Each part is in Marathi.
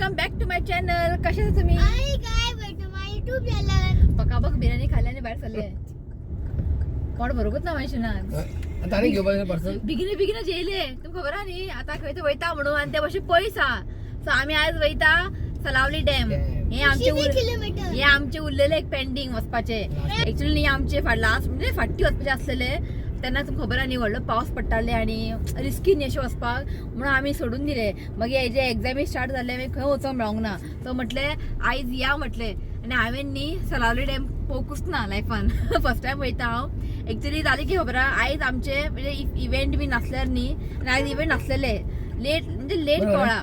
Welcome back to my channel. कशा आहात तुम्ही? काय भेटू माय YouTube चॅनल. पका बघ बिर्याणी खाल्ल्याने बाहेर चालले. कोण बरोबर ना माहिती ना आता नाही घेऊ पर्सन बिगिने जेले तुम खबर आहे नी आता खंय वयता म्हणून आणि त्या वर्षी पैसा सो आम्ही आज वयता सलावली डॅम. हे आमचे उरलेले एक पेंडिंग वचपाचे. ऍक्च्युअली आमचे लास्ट म्हणजे फाटी वचपाचे असलेले त्यांना तुमका खबर आहे व्हडलो पावस पडटाले आणि रिस्की न्ही अशें वचपाक म्हणून आमी सोडून दिले. मागीर हेजे एग्जामी स्टार्ट जाले मागीर खंय वचोंक मेळोंक ना. तो म्हटले आयज या म्हटले आनी हांवें न्ही सलावली डॅम पळोवंकूच ना लायफान. फर्स्ट टायम वयता हांव. एक्चुअली जालें की खबर आहा आयज आमचे म्हणजे इव्हेंट बी नासल्यार न्ही आनी आयज इव्हेंट नासलेले लेट कळ्ळा.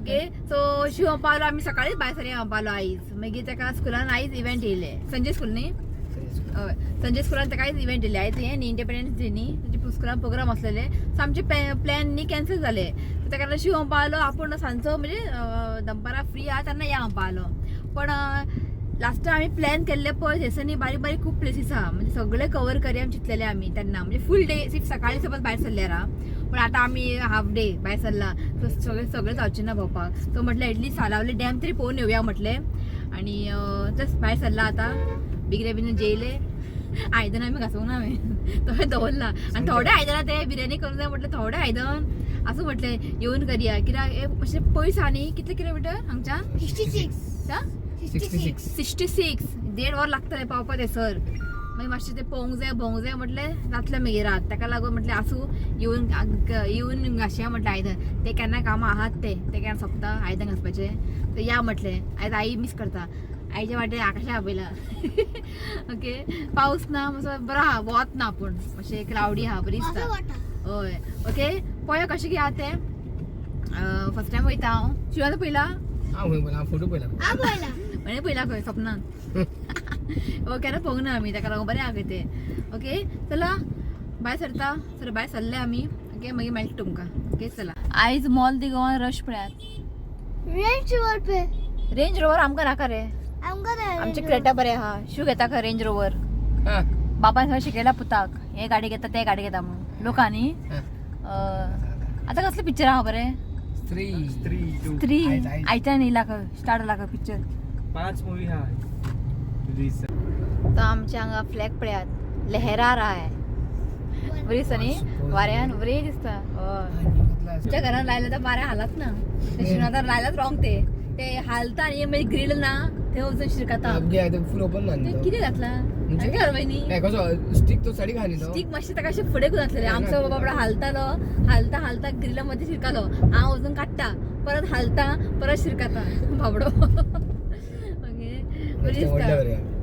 ओके सो शिवम पावलो आमी सकाळीच भायर सरया पावलो आयज. मागीर ताका स्कुलान आयज इव्हेंट येयले संजय स्कूल न्ही हय संजय स्कुलान ताका आयज इव्हेंट येयले. आयज हे न्ही इंडिपेंडन्स डे न्ही ताजे स्कुलान प्रोग्राम आसलेले सो आमचे प्लॅन न्ही कॅन्सल जाले. ताका लागून शिवम पावलो आपूण सांजचो म्हणजे दनपारां फ्री आहा तेन्ना या पावलो. पण लास्ट आमी प्लॅन केल्ले पळय थंयसर न्ही बारीक बारीक खूब प्लेसीस आहा म्हणजे सगळे कवर करया चिंतलेले आमी तेन्ना म्हणजे फूल डे सिर्फ सकाळी सपोज भायर सरल्यार आहा. पण आतां आमी हाफ डे भायर सरला सो सगळे जावचें ना भोंवपाक. तो म्हटलें एटलीस्ट सालावले डॅम तरी पळोवन येवया म्हटलें आनी जस्ट भायर सरला आतां बिगिने जेयले. आयदन आमी घासूंक ना हांवें तो दवरला आनी थोडे आयदनां ते बिर्याणी करूंक जाय म्हटलें थोडे आयदन असं म्हटलें येवन करया कित्याक मातशें पयस आहा न्ही. कितले किलोमिटर हांगच्यान 66 1.5 वर लागतले पावपाक थंयसर. मागीर मातशें तें पळोवंक जाय भोवंक जाय म्हटलें जातलें मागीर रात. ताका लागून म्हटलें आसूं येवन घासया म्हटलें आयदन. ते केन्ना कामां आहात ते केन्ना सोंपता आयदन घासपाचें. तर या म्हटलें आयज आई मिस करता. आईच्या वाटेर आकाशा आपयला. ओके पावस ना मातसो बरो आहा वत ना पूण मातशें क्लावडी आहा बरी दिसता. हय ओके पळय कशें कितें आहा तें. फर्स्ट टायम वयता हांव. शिवान पयला फोटो पयला म्हणे पयला खंय सपनान. केन्ना पळोवंक ना आमी ताका लागून बरें आहा खंय तें. ओके चला भायर सरता सर भायर सरले आमी. ओके मागीर मेळटा तुमकां. ओके चला आयज मॉल दी गोवान रश पळयात. रेंज रोवर आमकां नाका रे आमचे क्रेटा बरें आहा. शू घेता खंय रेंज रोवर बाबान थंय शिकयला पुताक हे गाडी घेता ते गाडी घेता म्हणून लोकांनी. आतां कसलें पिक्चर आहा बरें स्त्री आयच्यान येयला खंय स्टार्ट जाला खंय पिक्चर 5 मूवी हा. तो आमच्या हांगा फ्लॅग पळयात लहरार आहा. बरी दिसता न्ही वाऱ्यान बरी दिसता. तुमच्या घरान लायला तर वाऱ्या हालत ना शिवनाथार लायलाच रॉंग ते हालता आनी मागीर ग्रील ना थंय वचून शिरकता. फुल ओपन ना कितें घातला स्टिक तो साडी घाली स्टिक मातशें ताका अशें फुडें करून घातलेलें. आमचो बाबा हालता ग्रिला मध्ये शिरकालो. हांव वचून काडटा परत हालता परत शिरकाता बाबडो. ओके बरी दिसता.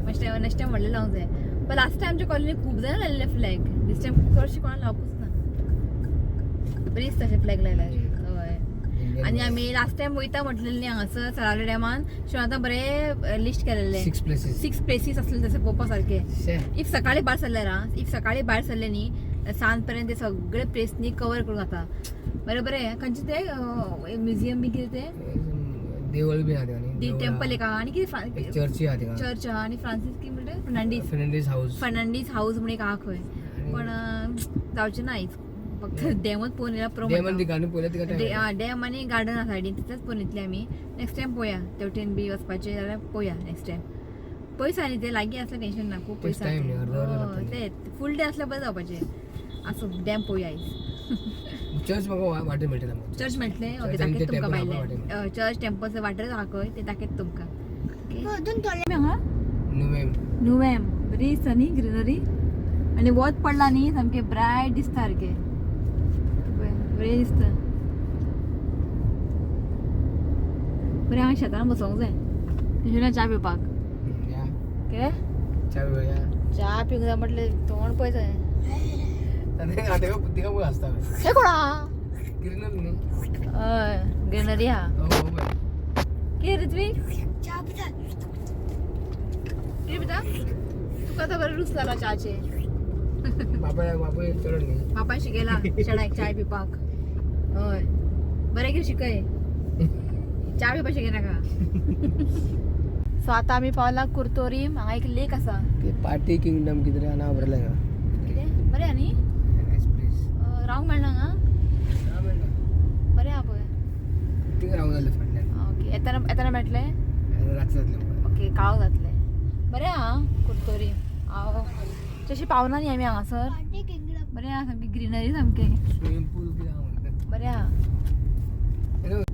नेक्स्ट टायम व्हडलें लावंक जाय. पण लास्ट टायम आमच्या कॉलनीत खूब जाण लायलेले फ्लॅग. दिस टायम चडशे कोणाक लावपूच ना. बरी दिसता अशें फ्लॅग लायल्यार. हय आनी आमी लास्ट टायम वयता म्हटलेलें न्ही हांगासर सलावले डॅमान सो आतां बरें लिस्ट केलेलें 6 प्लेसीस आसले तशें पळोवपा सारके. इफ सकाळी भायर सरल्यार इफ सकाळी भायर सरले न्ही सांज पर्यंत ते सगळे प्लेस न्ही कवर करून जाता. बरें खंयचे ते म्युझियम बी कितें ते देवळ बी आहा टेंपल एक आहा आनी कितें चर्च आहा आनी फ्रांसीस की म्हणटा फर्नांडीस हाऊस म्हण एक आहा खंय. पण जावचें ना आयज फक्त डॅमच पळोवन येयला. डॅम आनी गार्डन आहा सायडीन तितलेंच पळोवन येतले आमी. नेक्स्ट टायम पळोवया तेवटेन बी वचपाचें जाल्यार पळोवया नेक्स्ट टायम. पयस आहा न्ही ते लागीं आसल्यार टेंशन ना खूब पयस आहा ते फूल डे आसल्यार बरें जावपाचें. आसूं डॅम पळोवया आयज. चर्च म्हाका वाटेर मेळटलें चर्च मेळटलें ओके दाखयत तुमकां भायले चर्च टेंपल्स वाटेर आहा खंय ते दाखयत तुमकां. हांगा नुवेम बरी दिसता न्ही ग्रीनरी आनी वत पडला न्ही सामकें ब्रायट दिसता सारकें बरें दिसता. बरें हांगा शेतान बसोंक जाय तशें च्या पिवपाक. के च्या पिवंक जाय म्हटलें तोंड पळय जाय हे कोण आहा हय ग्रीनरी आहा. कितें ऋत्वी कितें पिता तुका आतां बरें रूच जाला च्याचे. बापाय शिकयला शेडाक चाय पिवपाक. हय बरें कितें शिकय च्या पिवपाक शिकय नाका. सो आतां आमी पावला कुर्तोरीम. हांगा एक लेक आसा पार्टी किंगडम कितें नांव बरयलें कितें बरें आहा न्ही रावंक मेळना हांगा बरें आहा पळय. रावंक जालें फाटल्यान. ओके येताना मेळटले रातचे जातले ओके काळो जातले बरें हा कुर्तोरी हांव तशी पावना न्ही आमी हांगासर पार्टी किंगडम बरें आहा सामकी ग्रिनरी सामके स्विमिंग पूल कितें आहा म्हणटा बरें आहा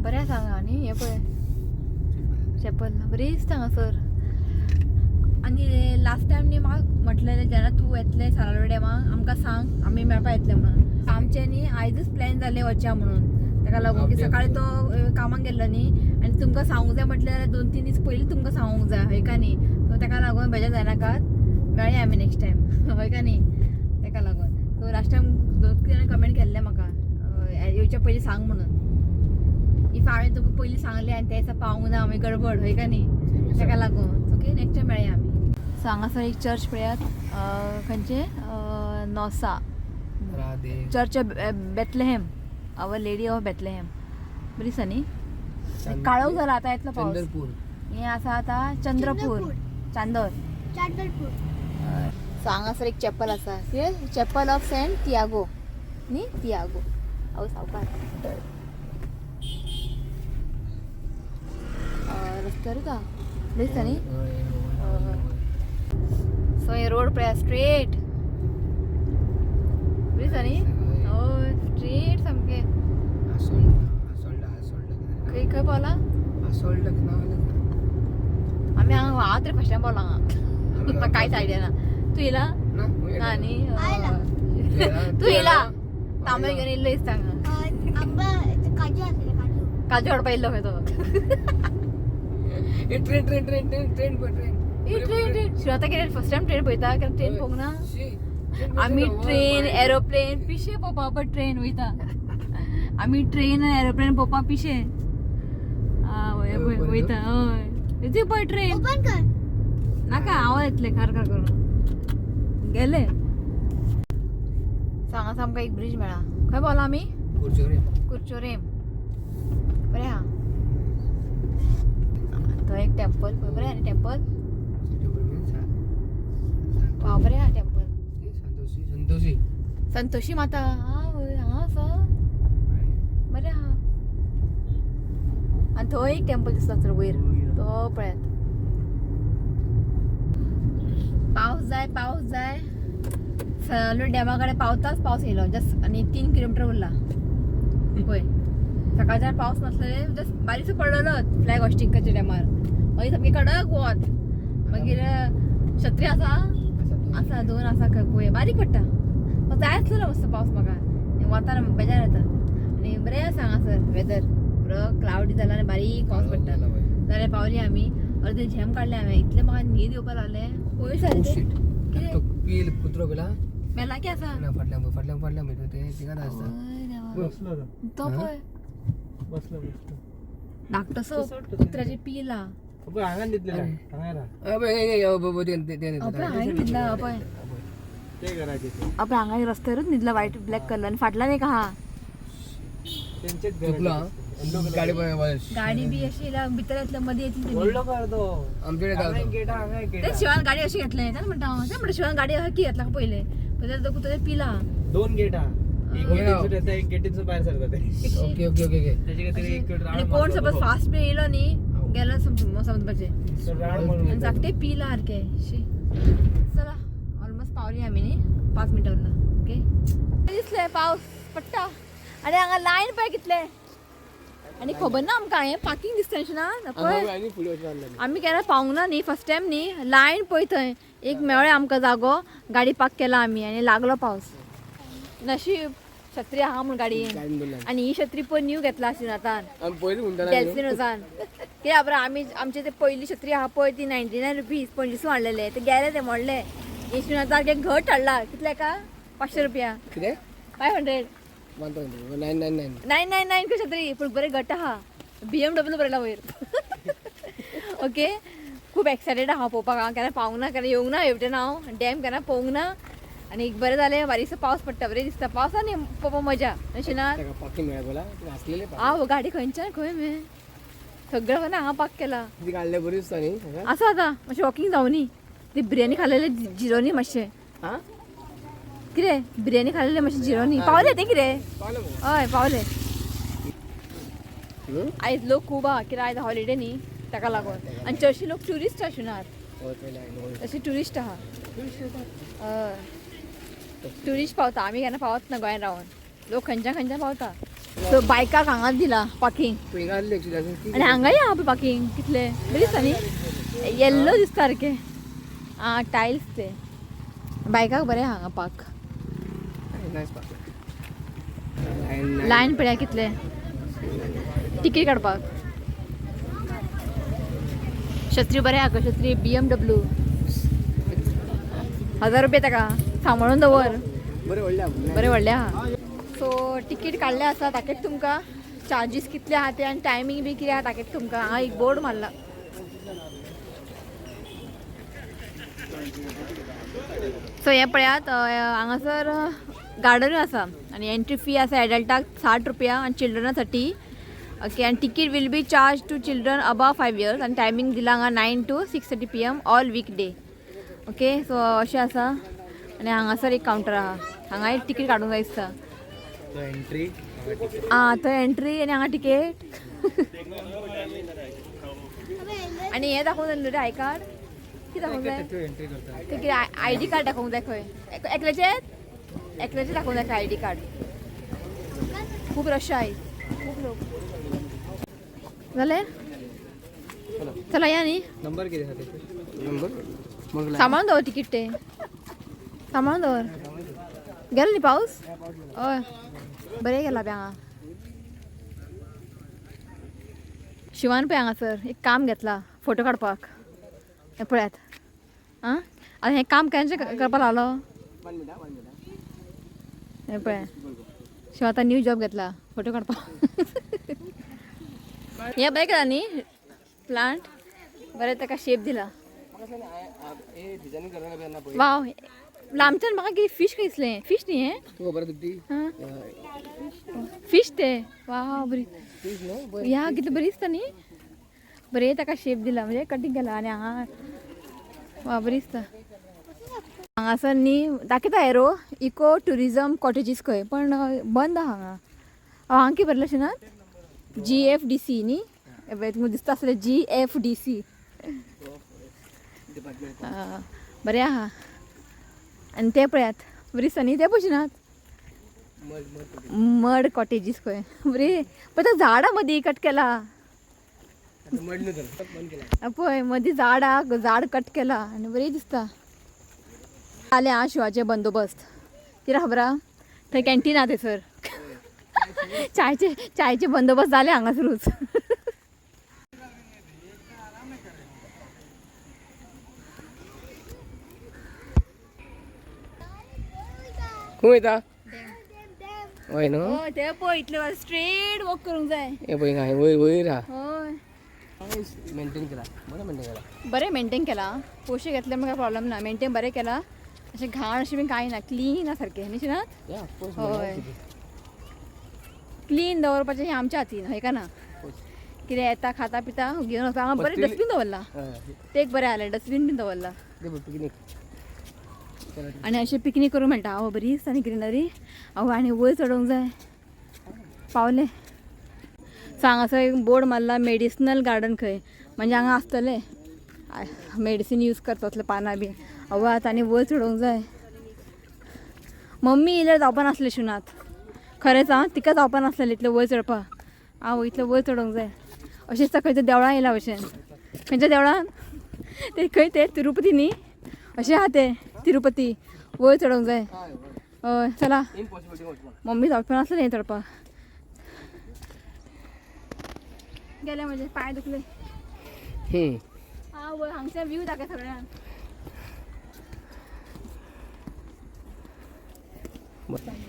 बरें आसा हांगा न्ही हें पळय चॅपल बरी दिसता हांगासर आनी लास्ट टायम न्ही म्हाका म्हटलेलें जेन्ना तूं येतलें सालावले डॅमाक आमकां सांग आमी मेळपा येतले म्हणून आमचें न्ही आयजूच प्लॅन जालें वचया म्हणून ताका लागून की सकाळी तो कामाक गेल्लो न्ही आनी तुमकां सांगूंक जाय म्हटलें जाल्यार 2-3 दीस पयलीं तुमकां सांगूंक जाय हय का न्ही सो ताका लागून बेजार जायनाकात मेळया आमी नेक्स्ट टायम हय का न्ही ताका लागून सो लास्ट टायम 2 जाणां कमेंट केल्लें म्हाका येवच्या पयलीं सांग म्हणून इफ हांवें तुका पयलीं सांगलें आनी त्या दिसा पावूंक ना आमी गडबड हय का न्ही ताका लागून ओके नेक्स्ट टायम मेळया आमी सो हांगासर एक चर्च पळयात खंयचे नॉसा राधे church Bethlehem our lady of Bethlehem बरी दिसता न्ही काळोख जाला आतां येतलो पावस चंद्रपूर हें आसा आतां चंद्रपूर चांदोर चांदरपूर सो हांगासर एक चॅपल आसा चॅपल ऑफ सेंट तियागो न्ही तियागो हांव सावकार रस्त्यार का दिसता न्ही सो हे रोड पळया स्ट्रेट दिसता न्ही हय स्ट्रेट सामके खंय पावला आमी हांगा हांव तरी फर्स्ट टायम पावला हांगा म्हाका कांयच आयडिया ना तूं येयला ना न्ही तूं येयला तांबे घेवन येयल्लो दिसता हांगा आंबा काजू आसले काजू काजू हाडपा येयल्लो खंय तो ट्रेन शिवाता कितें फर्स्ट टायम ट्रेन पळयता कारण ट्रेन पळोवंक ना आमी ट्रेन एरोप्लेन पिशे पळोवपा पण ट्रेन वयता आमी ट्रेन आनी एरोप्लेन पळोवपा पिशे वयता हय ते पळय ट्रेन ओपन कर नाका हांव येतले कार करून गेले हांगासर आमकां एक ब्रिज मेळ्ळा खंय पावला आमी कुर्चोरेम बरें आहा थंय एक टेंपल पळय बरें आहा न्ही टेंपल वाव बरें आहा टेंपल संतोशी माता हय हांगा आसा बरें आहा आनी थंय एक टेंपल दिसता सर वयर तो पळयात पावस जाय सलो डॅमा कडेन पावताच पावस येयलो जस्ट आनी 3 किलोमिटर उरला पळय सकाळच्यान पावस नासलेले जस्ट बारीकसो पडलेलो फ्लॅग हॉस्टिंगाच्या डॅमार मागीर सामकी कडक वत मागीर छत्री आसा 2 आसा खंय पळय बारीक पडटा जाय आसलेलो मस्त पावस म्हाका वताना बेजार येता आनी बरें आसा हांगासर वेदर बरो क्लाउडी जाला आनी बारीक पावस पडटा जाल्यार पावली आमी अर्दें झॅम काडलें हांवें इतलें म्हाका न्हीद येवपा लागलें पळय सारकें कुत्रो गेला मेला की आसा फाटल्यान भेटू ते तिगात आसता तो पळय धाकटोसो कुत्र्याची पिला हांगा दितलेला न्हिदला पळय आपण हांगा रस्त्यारूच न्हिदला व्हायट ब्लॅक कलर आनी फाटल्यान एक आहा गाडी बी अशी भितर येतल्या मध्ये येतली ते शिवान गाडी अशी घेतले तेच म्हणटा हांव ते म्हणटा शिवान गाडी की घेतला पयले पयले तो कुत्रे पिला 2 गेट एक गेटीचं बाहेर सरता ओके ओके ओके आणि कोण सपोज फास्ट बी येयलो न्ही गेलो समजपाचे आणि जागते पिला सारखे चला ऑलमोस्ट पावली आमी न्ही 5 मिनटां उरला ओके दिसले पावस पडटा आणि हांगा लायन पळय कितले आणि खबर ना आमकां हें पार्किंग दिसता ना पळय आमी केन्ना पावूंक ना न्ही फर्स्ट टायम न्ही लायन पळय थंय एक मेळ्ळें आमकां जागो गाडी पार्क केला आमी आनी लागलो पावस नशीब छत्री आहा म्हूण गाडयेन आनी ही छत्री पळय न्यू घेतला आसली आतां डेल्फिनोजान कित्याक खबर आमी आमचे ते पयली छत्री आहा पळय ती 99 रुपीज 25 हाडलेले ते गेले ते मोडले येशून आतां घट हाडला कितले का 500 रुपया कितें 500 999 का छत्री पूण बरें घट आहा BMW बरयला वयर ओके खूब एक्सायटेड आहा पळोवपाक हांव केन्ना पावूंक ना केन्ना येवंक ना हेवटेन हांव डॅम केन्ना पळोवंक ना आनी बरें जालें बारीकसो पावस पडटा बरें दिसता पावसान पळोवपाक मजा अशी ना हांव गाडी खंयच्यान खंय मे सगळें खंय हांगा पार्क केला बरी दिसता न्ही आसा आतां मातशें वॉकिंग जावं न्ही ती बिर्याणी खाल्लेले जिरोनी मातशें कितें बिर्याणी खाल्लेले मातशें जिरोनी पावले ते कितें हय पावले आयज लोक खूब आहा कित्याक आयज हॉलिडे न्ही ताका लागून आनी चडशे लोक ट्युरिस्ट आशिनात तशे ट्युरिस्ट आहा ट्युरिस्ट पावता आमी केन्ना पावत ना गोंयांत रावन लोक खंयच्या पावता सो बायकाक हांगाच दिला पार्किंग आनी हांगाय आहा पळय पार्किंग कितले बरी दिसता न्ही येल्लो दिसता सारके आं टायल्स ते बायकाक बरें हांगा पार्क लायन पळया कितले तिकीट काडपाक छत्री बरें आहा छत्री BMW 1000 रुपया ताका सांबाळून दवर बरें व्हडलें आहा सो तिकीट काडलें आसा ताकेच तुमकां चार्जीस कितले आहा ते आनी टायमींग बी कितें आहा ताकेच तुमकां हांगा एक बोर्ड मारला सो हें पळयात हांगासर गार्डनूय आसा आनी एंट्री फी आसा एडल्टाक 60 रुपया आनी चिल्ड्रनाक 30 ओके आनी ticket will be charge to children above 5 years आनी टायमींग दिला हांगा 9 to 6:30 PM all week day okay so अशें आसा आनी हांगासर एक कावंटर आहा हांगा एक टिकीट काडूंक जाय दिसता एंट्री आं थंय एंट्री आनी हांगा टिकेट आनी हें दाखोवंक जाय न्हू आय कार्ड कितें दाखोवंक जाय एंट्री करता ते कितें ID कार्ड दाखोवंक जाय खंय एकल्याचें दाखोवंक जाय ID कार्ड खूब रश आहाय खूब लोक जालें चला या न्ही नंबर किती खाते सांबाळून दवर तिकीट ते सांबाळून दवर गेलो न्ही पावस हय बरें गेला बी हांगा शिवान पळय हांगासर एक काम घेतला फोटो काडपाक हें पळयात आं आनी हें काम केन्ना करपाक लागलो हें पळय शिव आतां न्यू जॉब घेतला फोटो काडपाक हें बरें केला न्ही प्लांट बरें ताका शेप दिला वाव लांबच्यान म्हाका कितें फीश कशें दिसलें फीश न्ही हें फीश ते वाव बरी ह्या कितली बरी दिसता न्ही बरें ताका शेप दिला म्हणजे कटींग केला आनी हांगा वा बरी दिसता हांगासर न्ही दाखयता एरो इको ट्युरिजम कॉटेजीस खंय पण बंद आहा हांगा हांगा कितें बरयलें अशें ना GFDC न्ही तुमकां दिसता आसलें GFDC बरें आहा आनी ते पळयात बरी दिसता न्ही ते पळयनात मड कॉटेजीस खंय बरी पण त्या झाडां मदीं कट केला पळय मदीं झाड कट केला आनी बरी दिसता जालें आं शिवाचे बंदोबस्त कितें खबर आहा थंय कॅन्टीन आहा थंयसर चायचे बंदोबस्त जाले हांगासरूच खूब येता हय न्हू हय ते पळय इतले स्ट्रेट वॉक करूंक जाय हे पळय हांगा वयर आहा हय मेंटेन केला बरें मेंटेन केला बरें मेंटेन केला पयशे घेतले म्हाका प्रॉब्लेम ना मेंटेन बरें केला अशें घाण अशें बी कांय ना क्लीन आसा सारकें न्ही ना हय क्लीन दवरपाचें हें आमच्या हातीन हय का ना कितें येता खाता पिता घेवन वचता हांगा बरें डस्टबीन दवरला ते एक बरें जालें डस्टबीन बीन दवरला आनी अशें पिकनीक करूं मेळटा हांव बरी दिसता न्ही ग्रिनरी हांव आनी वयर चडोवंक जाय पावलें सो हांगासर एक बोर्ड मारला मेडिसिनल गार्डन खंय म्हणजे हांगा आसतलें मेडिसीन यूज करता असलें पानां बी आवाज आनी वयर चडोवंक जाय मम्मी इल्लें जावपा नासलें शिवनाथ खरेंच आं तिका जावपा नासलें इतलें वयर चडपाक हांव इतलें वयर चडोवंक जाय अशें दिसता खंयच्या देवळां येयला भशेन खंयच्या देवळान ते खंय ते तिरुपती न्ही अशें आहा ते तिरुपती वयर चडोवंक जाय हय चला मम्मी जावपा नासलें हें चडपाक गेले म्हणजे पांय दुखले आवय हांगचे व्यू दाखय सगळ्यांक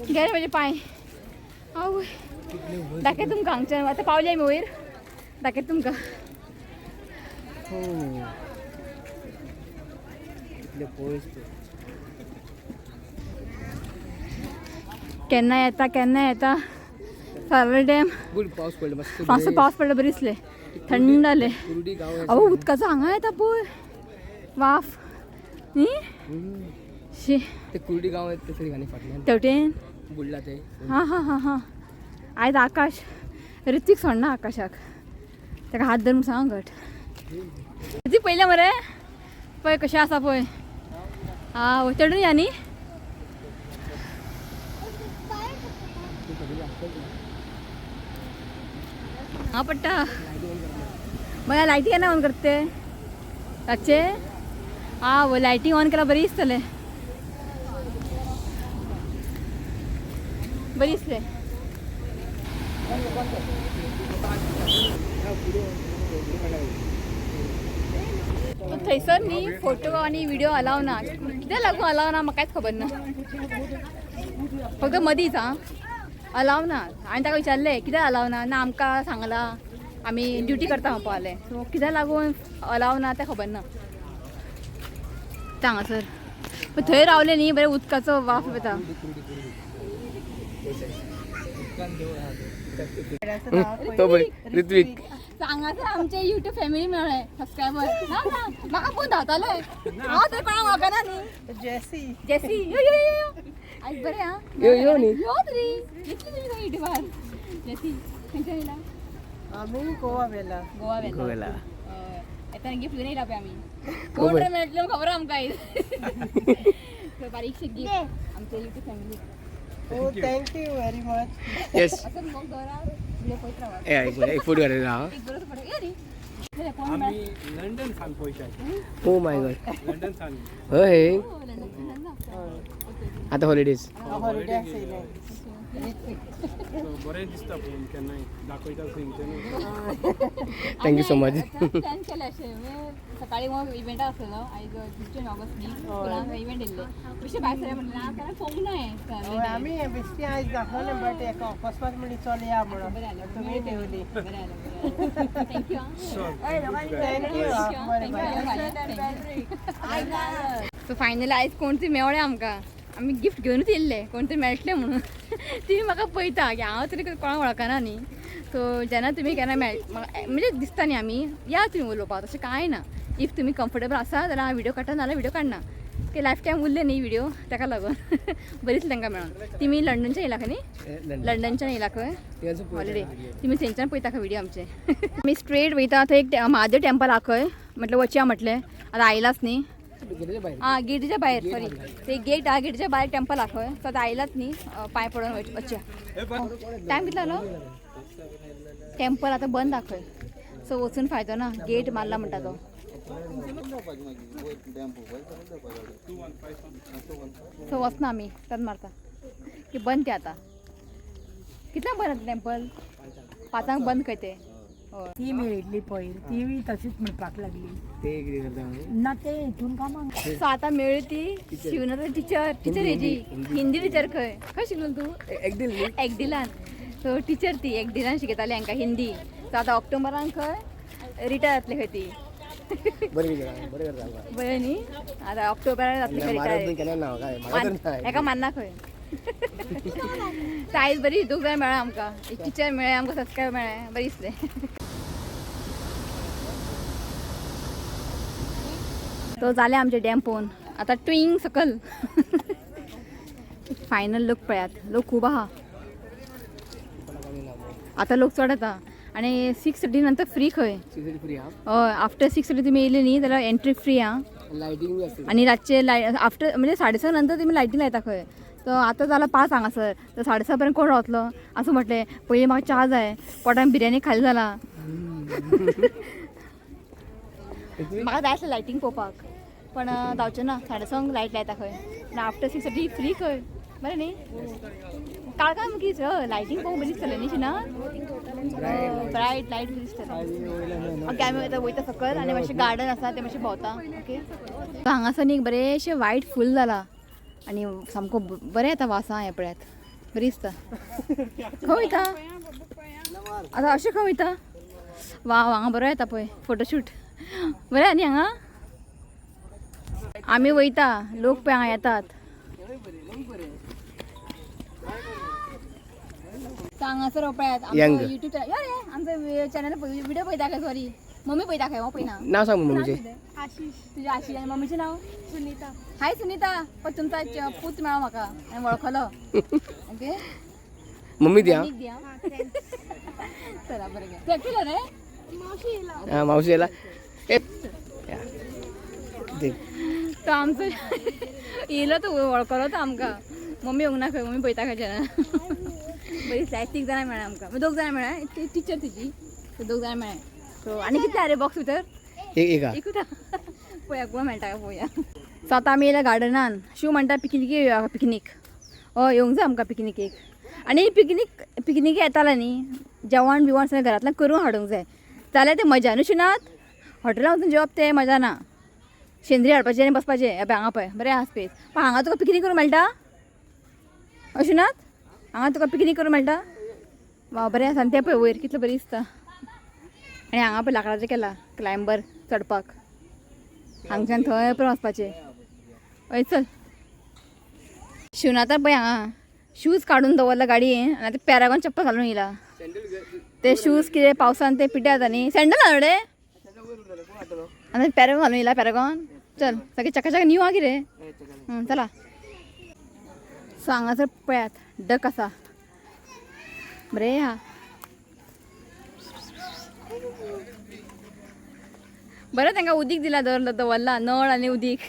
गेले म्हणजे पांय आवय दाखय तुमकां हांगच्यान आतां पावले आमी वयर दाखय तुमकां केन्ना येता सावळ डॅम गुड पावस पडलो मस्त मातसो पावस पडलो बरें दिसलें थंड जालें कुर्डी गांव अहो उदकाचो हांगा येता पळय वाफ न्ही शी ते कुर्डी गांव आहेत ते तरी गाणी फाटल्यान तेवटेन बुडला ते हां आयज आकाश ऋत्विक सोड ना आकाशाक ताका हात धरून सांग घट ती पयलें मरे पळय कशें आसा पळय हा चडून या न्ही हाँ पट्टा मैं लाइटिंग केन्ना ऑन करते रातचे हाँ वो लाइटिंग ऑन केला बरी दिसतले बरी दिसले थंयसर न्ही फोटो आनी व्हिडिओ अलाव ना कित्याक लागून अलाव ना म्हाका कांयच खबर ना फक्त मदींच आं अलाव ना हांवें ताका विचारलें कित्याक अलाव ना ना आमकां सांगलां आमी ड्युटी करता म्हणून पावले सो कित्याक लागून अलाव ना तें खबर ना हांगासर पूण थंय रावले न्ही बरें उदकाचो वाफ येता तो पळय ऋत्विक सांगासर आमचे युट्यूब फॅमिली मेळ्ळे सबस्क्रायबर ना ना म्हाका फोन धांवताले हांव थंय कोणाक वळखना न्ही जेसी यो यो यो आयज बरें आं यो न्ही यो तरी येतली तुमी खंय युट्यूबार जेसी खंयच्यान येयला आम्ही गोवा वेला गोवा वेला गोव्याला येताना गिफ्ट घेवन येयला पळय आमी कोण रे मेळटलो खबर आमकां आयज बारीकशी गिफ्ट आमचे YouTube family oh thank you very much yes असं मग दौरा व्हिडिओ पळयत रावा एक फोटो काडला हांव एक बरोबर फोटो या रे कितें कोण आम्ही लंडन सान पयशात ओ माय गॉड लंडन सान हय मेळ्ळा आता हॉलिडेज हॉलिडे आसले बरें दिसता पळोवन केन्नाय दाखयता थंयच्यान थँक्यू सो मच प्लॅन केले अशें सकाळी मग इव्हेंट आसलो आयज 15 ऑगस्ट न्ही स्कुलान इव्हेंट येयल्ले कशें भायर सर म्हणलें ना कारण फोंग ना आम्ही बेश्टी आयज दाखवले बट एका अकस्मात म्हणली चल या म्हणून बरें जालें तुम्ही ठेवली बरें जालें थँक्यू सो फायनली आयज कोण तरी मेवळे आमकां आमी गिफ्ट घेवनूच येयल्ले कोण तरी मेळटले म्हणून तुमी म्हाका पळयता की हांव तरी कोणाक वळखना न्ही सो जेन्ना तुमी केन्ना म्हणजे दिसता न्ही आमी या तुमी उलोवपाक तशें कांय ना इफ तुमी कम्फर्टेबल आसा जाल्यार हांव व्हिडिओ काडटा नाल्यार व्हिडिओ काडना की लायफ टायम उरले न्ही व्हिडिओ ताका लागून बरीच तांकां मेळोन तुमी लंडनच्यान येयला खंय न्ही लंडनच्यान येयला खंय हॉलिडे तुमी थंयच्यान पळयता खंय व्हिडिओ आमचे आमी स्ट्रेट वयता थंय एक महादेव टेंपल आहा खंय म्हटल्यार वचया म्हटलें आतां आयलाच न्ही हां गेटीच्या भायर सॉरी ते गेट आहा गेटीच्या भायर टेंपल आहा खंय सो आतां आयलाच न्ही पांय पडून वचया टायम कितलो जालो टेंपल आतां बंद आहा खंय सो वचून फायदो ना गेट मारला म्हणटा तो सो वचना आमी टर्न मारता की बंद ते आतां कितल्यांक बंद आतां टेंपल 5 बंद खंय ते हय ती मेळिल्ली पळय ती तशीच म्हणपाक लागली ते कितें करता ना ते हितून कामाक सो आतां मेळ्ळी ती शिवनाथ टिचर हेजी हिंदी टिचर खंय खंय शिकलो तूं एकडिलान सो टिचर ती एकडिलान शिकयताली हांकां हिंदी सो आतां ऑक्टोबरान खंय रिटायर जातली खंय ती बरें न्ही आतां ऑक्टोबरान जातली खंय रिटायर हेका मानना खंय आयज बरी हितूंक जाय मेळ्ळें आमकां एक टिचर मेळ्ळें आमकां सबस्क्रायब मेळ्ळें बरी दिसलें तो जालें आमचें डॅम पळोवन आतां ट्विंग सकल फायनल लोक पळयात लोक खूब आहा आतां लोक चड येता आनी 6:30 नंतर फ्री खंय फ्री हा हय आफ्टर 6:30 तुमी येयली न्ही जाल्यार एंट्री फ्री आहा लायटिंग आसता आनी रातचे आफ्टर म्हणजे 6:30 नंतर तुमी लायटींग लायता खंय तो आतां जाला 5 हांगासर तर 6:30 पर्यंत कोण रावतलो असं म्हटलें पयलीं म्हाका च्या जाय पोटान बिर्याणी खाली जाला म्हाका जाय आसलें लायटींग पळोवपाक पण जावचें ना 6:30 लायट लायता खंय आनी आफ्टर 6:30 फ्री खंय बरें न्ही काळखां मुखीच लायटींग पळोवंक बरी दिसतलें न्ही शिना ब्रायट लायट बरी दिसतलें ओके आमी वयता सकयल आनी मातशें गार्डन आसा तें मातशें भोंवता ओके हांगासर न्ही बरेंशें वायट फूल जाला आनी सामको बरें येता वासा हें पळयात बरी दिसता खंय वयता आतां अशें खंय वयता वाव हांगा बरो येता पळय फोटोशूट बरें न्ही हांगा आमी वयता लोक पळय हांगा येतात हांगासर पळयात आमचो युट्यूब चॅनल आमचो चॅनल व्हिडिओ पळयता काय सॉरी मम्मी पळयता काय हो पळयना नाव सांग मम्मीचे आशिष तुझे आशिष आनी मम्मीचें नांव सुनीता हाय सुनीता पण तुमचा पूत मेळ्ळो म्हाका हांवें वळखलो ओके मम्मी द्या चला बरं घ्या. ते केलं रे हा मावशी याला ए या. दे. तो आमचं येयलो तो वळखलो तो आमकां मम्मी येवंक ना खंय मम्मी पळयता खंयच्या ना बरी स्लायस 3 जाणां मेळ्ळा आमकां 2 जाणां मेळ्ळा टिचर तिची 2 जाणां मेळ्ळे सो आनी कितें आहा रे बॉक्स भितर एक हा एकूच आहा. पळया कोण मेळटा काय पळोवया सो आतां आमी येयल्या गार्डनान शिव म्हणटा पिकनिकेक येवया पिकनीक हय येवंक जाय आमकां पिकनिकेक आनी पिकनिकेक येताले न्ही जेवण बिवण सगळें घरांतल्यान करून हाडूंक जाय जाल्यार तें मजा न्हू शिनात हॉटेलांत वचून जेवप तें मजा ना शेंद्री हाडपाचें आनी बसपाचें हे हांगा पळय बरें आहा स्पेस पण हांगा तुका पिकनीक करूंक मेळटा अशें नात हांगा तुका पिकनीक करूंक मेळटा वा बरें आसा आनी तें पळय वयर कितलें बरें दिसता आनी हांगा पळय लाकडाचें केलां क्लायंबर चडपाक हांगच्यान थंय पर्यंत वचपाचें हय चल शिवनाथान पळय हांगा शूज काडून दवरला गाडयेन आनी आतां पॅरागॉन चप्पल घालून येयला ते शूज कितें पावसान ते पिड्ड्यात न्ही सँडल घालून रे आनी पॅरागॉन घालून येयला पॅरागॉन चल सगळें चकाचक न्यू आहा कितें चला सो हांगासर पळयात डक आसा बरें आहा बरें तांकां उदीक दिला दवरला नळ आनी उदीक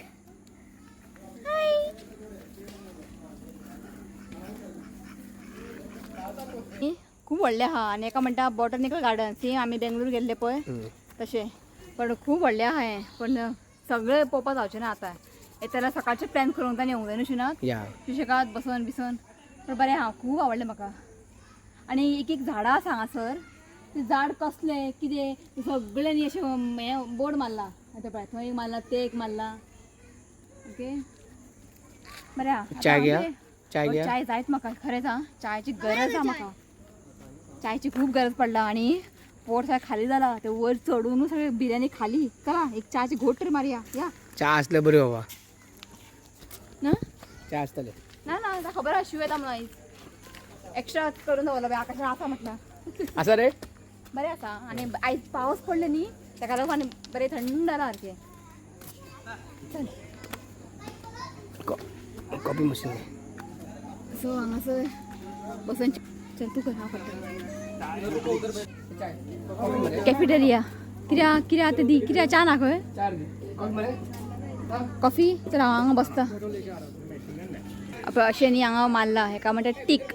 खूब व्हडलें आहा आनी एका म्हणटा बॉटनिकल गार्डन सेम आमी बेंगलूर गेल्ले पळय तशें पण खूब व्हडलें आहा हें पण सगळें पळोवपाक जावचें ना आतां येता जाल्यार सकाळचें प्लॅन करूंक जाय येवंक जाय न्हू शिनात या सुशेगाद बसून बिसून पण बरें आहा खूब आवडलें म्हाका आनी एक झाडां आसा हांगासर तें झाड कसलें कितें सगळें न्ही अशें हें बोर्ड मारला आतां पळय थंय एक मारला ते एक मारला ओके बरें आहा चाय घ्या चाय जायत म्हाका खरेंच आं चायची गरज आहा म्हाका चायची खूब गरज पडला आनी पोट सगळें खाली जाला ते वयर चडून सगळें बिर्याणी खाली चला एक चायची घोट तरी मारया या चा असले बरे बाबा ना चा असतले ना ना आता खबर आहा शिव येता म्हणून आयज एक्स्ट्रा करून दवरला बाय आकाशान आसा म्हटलं असा रे बरें आसा आनी आयज पावस पडले न्ही ताका लागून आनी बरें थंड जाला सारकें चल कॉफी मशीन सो हांगासर बसून चल तूं कर हांव करता कॅफेटेरिया कित्याक ते दी कित्याक चा ना खंय कॉफी चल हांव हांगा बसता अशें न्ही हांगा मारला हेका म्हणटा टीक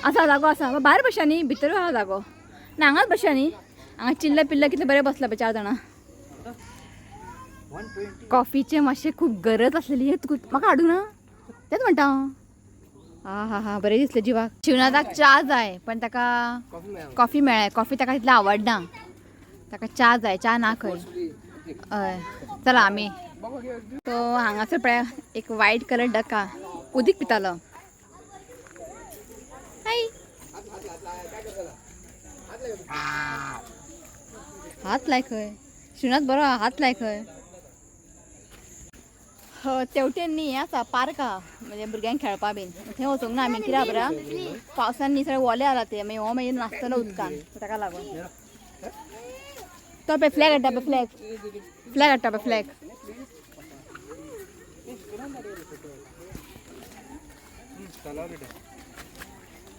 आसा जागो आसा भायर बसया न्ही भितर आहा जागो ना हांगाच बसया न्ही हांगा चिल्ल पिल्ल कितले बरें बसला पळय 4 जाणां कॉफीचे मातशें खूब गरज आसलेली म्हाका हाडूं ना तेच म्हणटा हांव हा हा बरें दिसलें जिवाक शिवनाथाक चा जाय पण ताका कॉफी मेळ्ळ्या कॉफी ताका तितलें आवडना ताका चा जाय चा ना खंय हय चला आमी तो हांगासर पळय एक व्हायट कलर डका उदीक पितालो हाय हात लाय खंय शिवनाथ बरो हात लाय खंय तेवटेन न्ही हें आसा पार्क आहा म्हणजे भुरग्यांक खेळपा बीन थंय वचूंक ना आमी कित्याक बरा पावसान न्ही सगळें ओले जाला ते मागीर हो मागीर नासतलो उदकान ताका लागून तो पळय फ्लॅग हाडटा पळय फ्लॅग हाडटा पळय फ्लॅग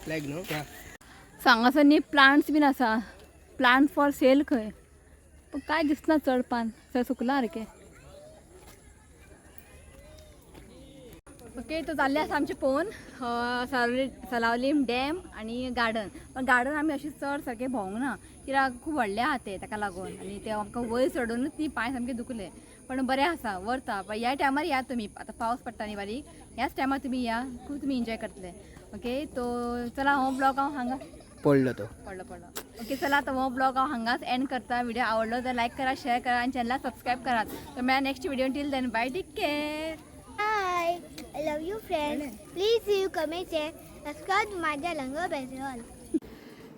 फ्लॅग न्हू सो हांगासर न्ही प्लांट्स बीन आसा प्लांट्स फॉर सेल खंय पूण कांय दिसना चड पान थंय सुकला सारकें ओके तो जाल्ले आसा आमचे पळोवन सलावलीम डॅम आनी गार्डन पण गार्डन आमी अशें चड सारकें भोंवूंक ना कित्याक खूब व्हडलें आहा तें ताका लागून आनी ते आमकां वयर चडूनच ती पांय सामके दुखले पण बरें आसा व्हरता पण ह्या टायमार या तुमी आतां पावस पडटा न्ही बारीक ह्याच टायमार तुमी या खूब तुमी एन्जॉय करतले ओके तो चला हो ब्लॉग हांव हांगा पडलो तो पडलो ओके चला तो हो ब्लॉग हांव हांगाच एंड करता व्हिडिओ आवडलो तर लायक करा शेअर करा आनी चॅनलाक सबस्क्रायब करात तर मेळ्या next video till then bye take care Hi, I love you friends. Please leave comments and subscribe to माझ्या लंगो बेसॉल.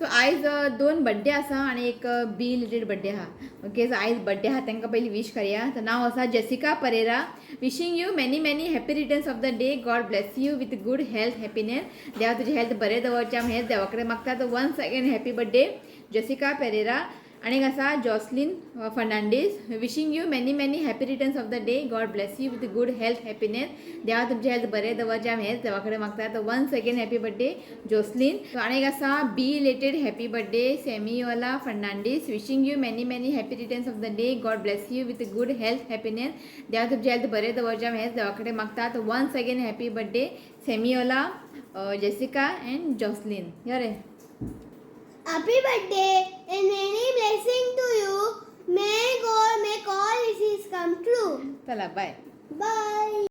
तो आयज 2 बर्थडे आसा आनी एक बी रिलेटेड बर्थडे आहा ओके सो आयज बर्थडे आहा तांकां पयलीं विश करया तर नांव आसा Jessica Pereira wishing you many happy returns of the day God bless you with good health happiness देवा तुजी हेल्थ बरें दवरचें हांव हेंच देवा कडेन मागता तर once again happy birthday Jessica Pereira आणि कसा Jocelyn Fernandes wishing you many many happy returns of the day. God bless you with good health happiness. देवा तुमचे हेल्थ बरे दवरचे आमी हेच देवाकडे मागतात. Once again happy birthday Jocelyn. आणि कसा belated happy birthday Semiola Fernandes. Wishing you many many happy returns of the day. God bless you with good health happiness. देवा तुमचे हेल्थ बरे दवरचे आमी हेच देवाकडे मागतात. Once again happy birthday Semiola Jessica and Jocelyn. या रे Happy birthday and many blessing to you. May God make all wishes come true. चला बाय. Bye.